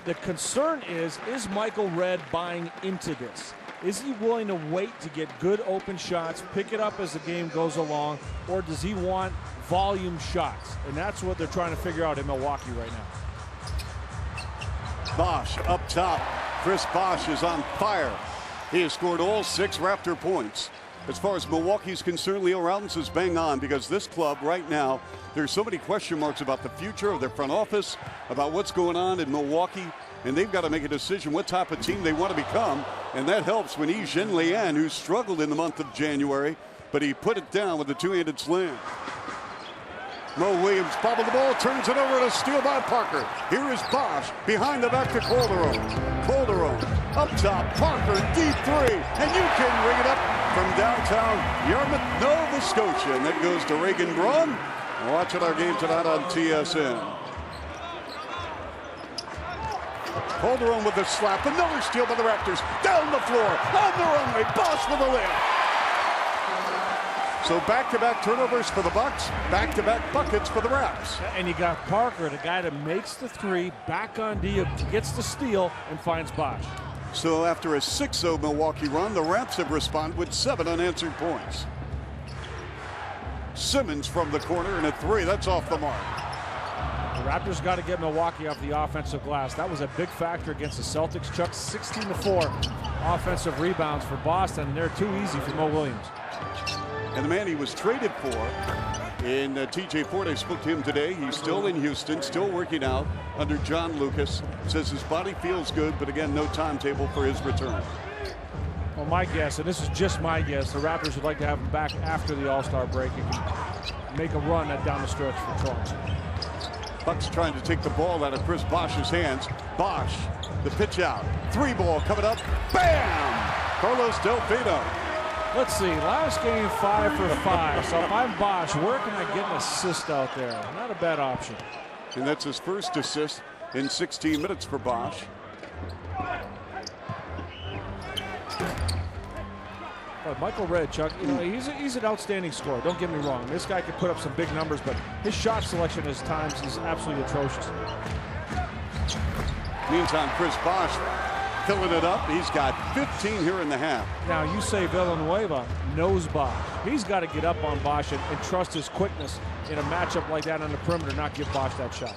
The concern is Michael Redd buying into this? Is he willing to wait to get good open shots, pick it up as the game goes along, or does he want volume shots? And that's what they're trying to figure out in Milwaukee right now. Bosh up top. Chris Bosh is on fire. He has scored all 6 Raptor points. As far as Milwaukee's concerned, Leo Rollins is bang on, because this club right now, there's so many question marks about the future of their front office, about what's going on in Milwaukee, and they've got to make a decision what type of team they want to become, and that helps when Zhen Lian, who struggled in the month of January, but he put it down with a two-handed slam. Mo Williams bobbled the ball, turns it over, to a steal by Parker. Here is Bosh behind the back to Calderon. Calderon up top, Parker deep three, and you can ring it up from downtown Yarmouth, Nova Scotia, and that goes to Reagan Braun. Watching our game tonight on TSN. Calderon with a slap, another steal by the Raptors. Down the floor, on the runway, Bosh with a layup. So back-to-back turnovers for the Bucks, back-to-back buckets for the Raps. And you got Parker, the guy that makes the three, back on D, gets the steal, and finds Bosh. So after a 6-0 Milwaukee run, the Raps have responded with 7 unanswered points. Simmons from the corner, and a 3, that's off the mark. The Raptors got to get Milwaukee off the offensive glass. That was a big factor against the Celtics. Chuck, 16-4 offensive rebounds for Boston. They're too easy for Mo Williams. And the man he was traded for in TJ Ford, I spoke to him today. He's still in Houston, still working out under John Lucas. Says his body feels good, but again, no timetable for his return. Well, my guess, and this is just my guess, the Raptors would like to have him back after the All-Star break and make a run down the stretch for Toronto. Bucks trying to take the ball out of Chris Bosh's hands. Bosh, the pitch out. 3 ball coming up. Bam! Carlos Delfino. Let's see, last game 5 for 5. So if I'm Bosh, where can I get an assist out there? Not a bad option. And that's his first assist in 16 minutes for Bosh. But Michael Redd, Chuck, you know, he's an outstanding scorer. Don't get me wrong. This guy could put up some big numbers, but his shot selection at times is absolutely atrocious. Meantime, Chris Bosh filling it up. He's got 15 here in the half. Now, you say Villanueva knows Bosh. He's got to get up on Bosh and trust his quickness in a matchup like that on the perimeter, not give Bosh that shot.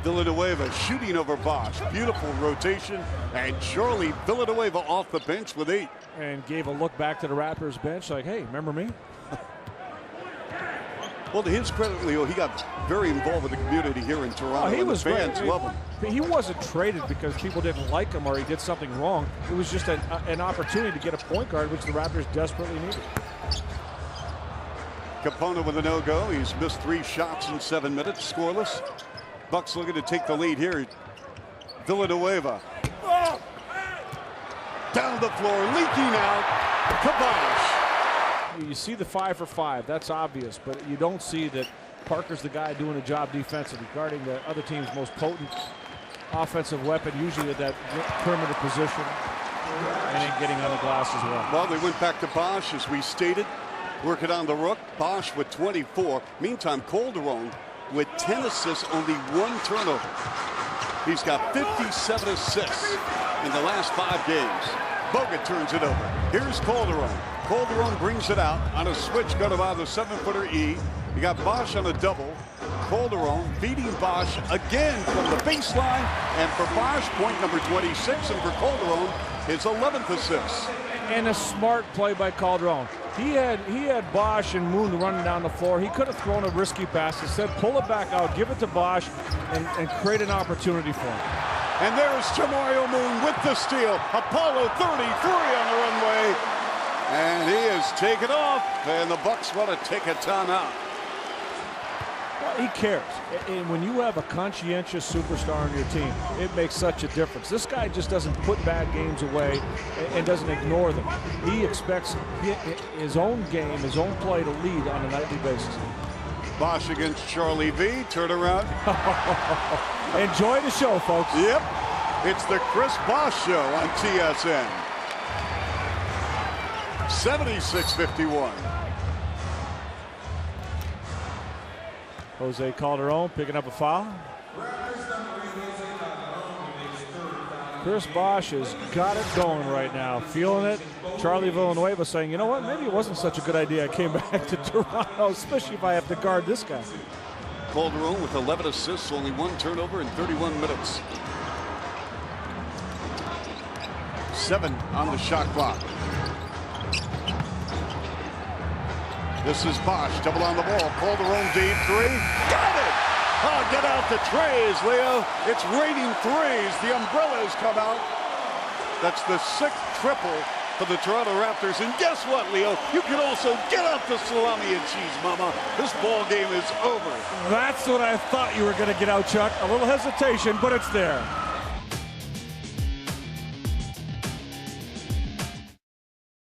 Villanueva shooting over Bosh. Beautiful rotation. And Charlie Villanueva off the bench with 8. And gave a look back to the Raptors bench like, hey, remember me? Well, to his credit, Leo, he got very involved with the community here in Toronto. Oh, he was the fans great. love him. He wasn't traded because people didn't like him or he did something wrong. It was just an opportunity to get a point guard, which the Raptors desperately needed. Capona with a no-go. He's missed 3 shots in 7 minutes, scoreless. Bucks looking to take the lead here. Villanueva. Down the floor, leaking out. Kabosh. You see the 5 for 5. That's obvious, but you don't see that Parker's the guy doing a job defensively, guarding the other team's most potent offensive weapon, usually at that perimeter position, and then getting on the glass as well. Well, they went back to Bosh, as we stated, working on the rook. Bosh with 24. Meantime, Calderon with 10 assists, only 1 turnover. He's got 57 assists in the last 5 games. Bogut turns it over. Here's Calderon. Calderon brings it out on a switch, got to out of the 7-footer E. You got Bosh on a double. Calderon beating Bosh again from the baseline. And for Bosh, point number 26. And for Calderon, his 11th assist. And a smart play by Calderon. He had Bosh and Moon running down the floor. He could have thrown a risky pass. Instead, pull it back out, give it to Bosh, and create an opportunity for him. And there's Jamario Moon with the steal. Apollo 33 on the runway. And he is taken off, and the Bucks want to take a timeout. Well, he cares. And when you have a conscientious superstar on your team, it makes such a difference. This guy just doesn't put bad games away and doesn't ignore them. He expects his own game, his own play to lead on a nightly basis. Bosh against Charlie V. Turn around. Enjoy the show, folks. Yep. It's the Chris Bosh Show on TSN. 76-51. Jose Calderon picking up a foul. Chris Bosh has got it going right now, feeling it. Charlie Villanueva saying, you know what, maybe it wasn't such a good idea I came back to Toronto, especially if I have to guard this guy. Calderon with 11 assists, only 1 turnover in 31 minutes. 7 on the shot clock. This is Bosh, double on the ball. Calderon deep 3. Got it! Oh, get out the trays, Leo. It's raining threes. The umbrellas come out. That's the 6th triple for the Toronto Raptors. And guess what, Leo? You can also get out the salami and cheese, mama. This ball game is over. That's what I thought you were going to get out, Chuck. A little hesitation, but it's there.